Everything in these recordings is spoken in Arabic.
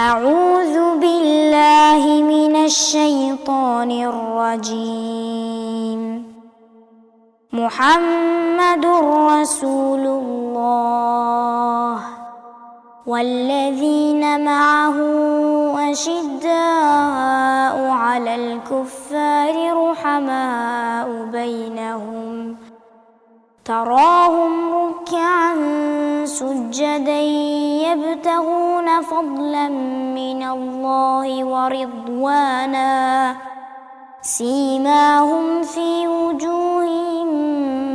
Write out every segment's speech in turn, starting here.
أعوذ بالله من الشيطان الرجيم. محمد رسول الله والذين معه أشداء على الكفار رحماء بينهم تراهم ركعا سجدا يبتغون فضلا من الله ورضوانا سيماهم في وجوههم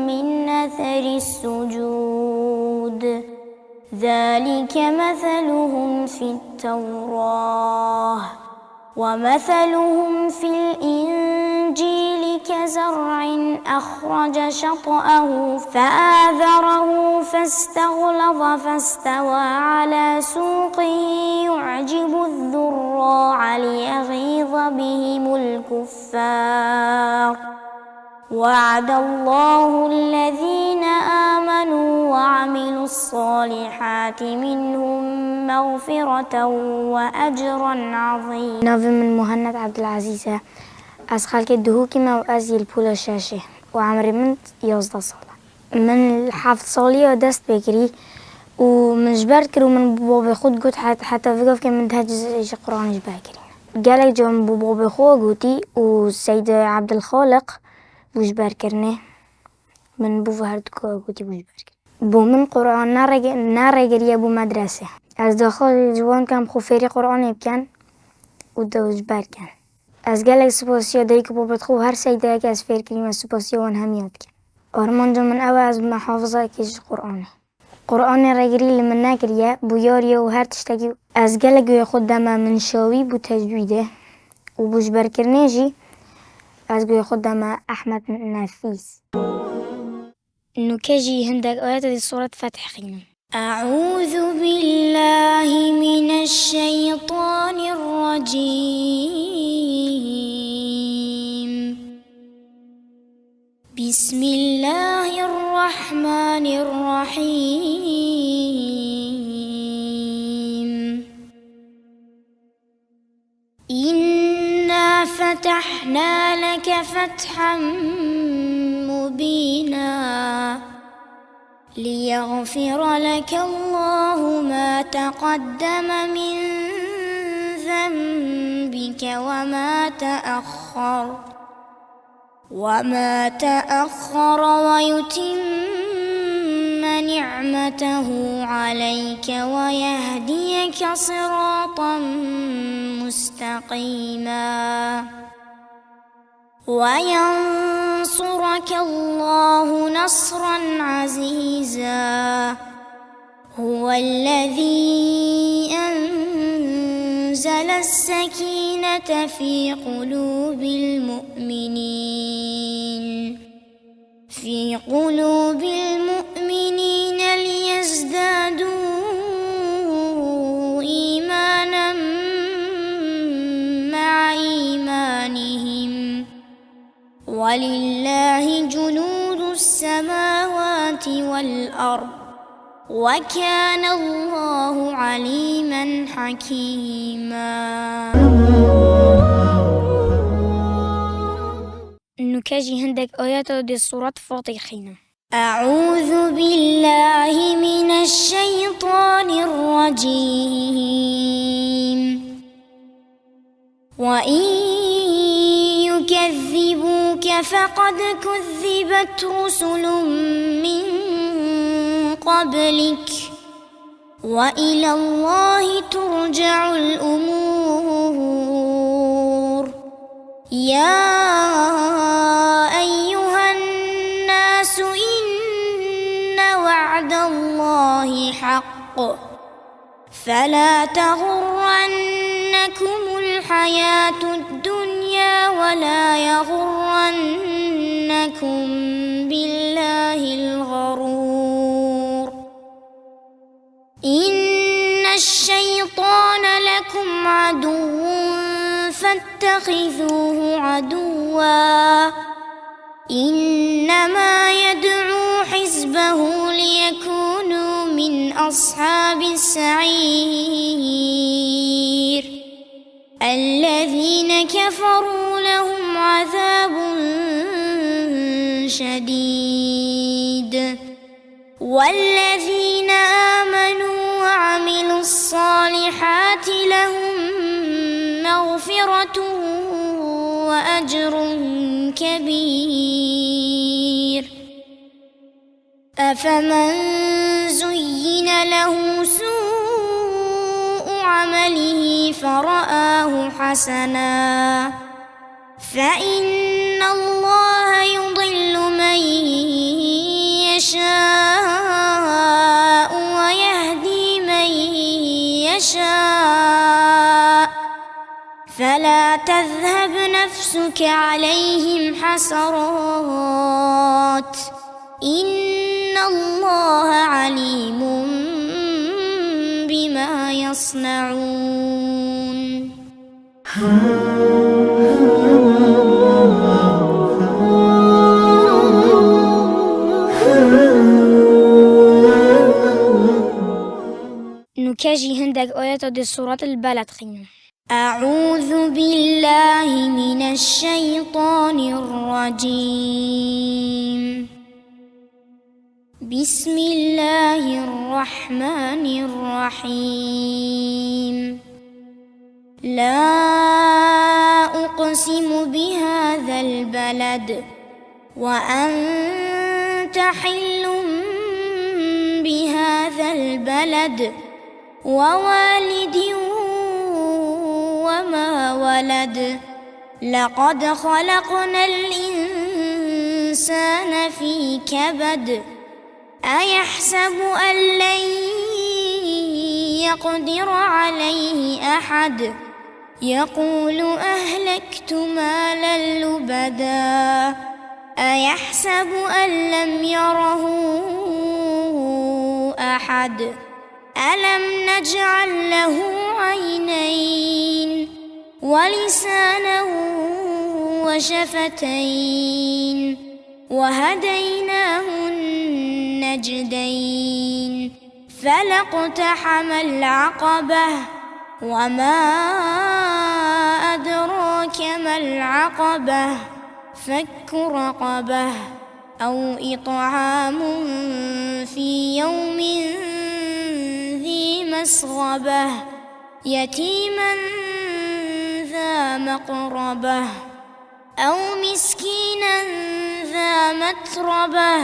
من أثر السجود ذلك مثلهم في التوراة ومثلهم في الإنجيل كزرع أخرج شطأه فآذره فاستغلظ فاستوى على سوقه يعجب الذراع ليغيظ بهم الكفار وعد الله الذين آمنوا وعملوا الصالحات منهم مغفرة وأجرا عظيما. ناظم المهند عبد العزيز از خلق دهوکی ما و از یل پول شاشه و عمر من 11 ساله. من 7 سالی دست بکری و من جبرت کرد و من بابا خود گفت حتی وقف که من تهجز قرآنش بکرین. قالك جون بابا خود گویی و سید عبد الخالق بوجبر کرنه من بو هر دو گویی بوجبر کرد. بو من قرآن نرگری بو مدرسه. از داخل جوان کم خفری قرآن بکن و دوجبر کن. از گله سپاسیا دایی که بابت خو هر سیده که از فیر کنیم از سپاسیا وان هم یاد کن. آرمان جا من اول از محافظه کش قرآنه. قرآن رگری لمن نکریه بو یاریه و هر تشتگی از گله گوی خود دم من شاوی بو تجویده و بوجبر کرنه جی از گوی خود دم احمد نفیس. نکجی هندک آیات دی سورة فتح خینم. أعوذ بالله من الشيطان الرجيم. بسم الله الرحمن الرحيم. إنا فتحنا لك فتحا مبينا ليغفر لك الله ما تقدم من ذنبك وما تأخر ويتم نعمته عليك ويهديك صراطا مستقيما وينصرك الله نصرا عزيزا. هو الذي أنزل السكينة في قلوب المؤمنين ليزدادوا إيمانا مع إيمانهم ولله جنود السماوات والأرض وكان الله عليما حكيما. نكاجي هندك آيات دي سورة فاطر. أعوذ بالله من الشيطان الرجيم. وإن يكذبوك فقد كذبت رسل من قبلك وإلى الله ترجع الأمور. يا أيها الناس إن وعد الله حق فلا تغرنكم الحياة الدنيا ولا يغرنكم بالله الغرور. إن الشيطان لكم عدو فاتخذوه عدوا إنما يدعو حزبه ليكونوا من أصحاب السعير. كفروا لهم عذاب شديد والذين آمنوا وعملوا الصالحات لهم مغفرة وأجر كبير. أفمن زين له سوء عمله فرآه حسنا فإن الله يضل من يشاء ويهدي من يشاء فلا تذهب نفسك عليهم حسرات إن الله عليم بما يصنعون. نكاجي هندك آيات دي سورة البلد خينو. أعوذ بالله من الشيطان الرجيم. بسم الله الرحمن الرحيم. لا أقسم بهذا البلد وأنت حل بهذا البلد ووالد وما ولد لقد خلقنا الإنسان في كبد أيحسب أن لن يقدر عليه أحد يقول أهلكت مالا لبدا أيحسب أن لم يره أحد ألم نجعل له عينين ولسانا وشفتين وهديناه النجدين فلاقتحم العقبة وما أدراك ما العقبة فك رقبة أو إطعام في يوم ذي مسغبة يتيما ذا مقربة أو مسكينا ذا متربة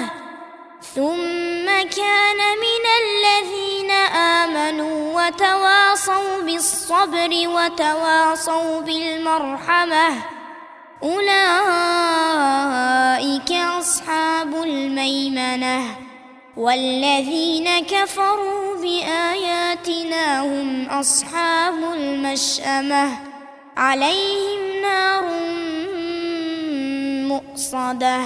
ثم كان من الذين آمنوا وتواصوا بالصبر وتواصوا بالمرحمة أولئك أصحاب الميمنة والذين كفروا بآياتنا هم أصحاب المشأمة عليهم نار مؤصدة.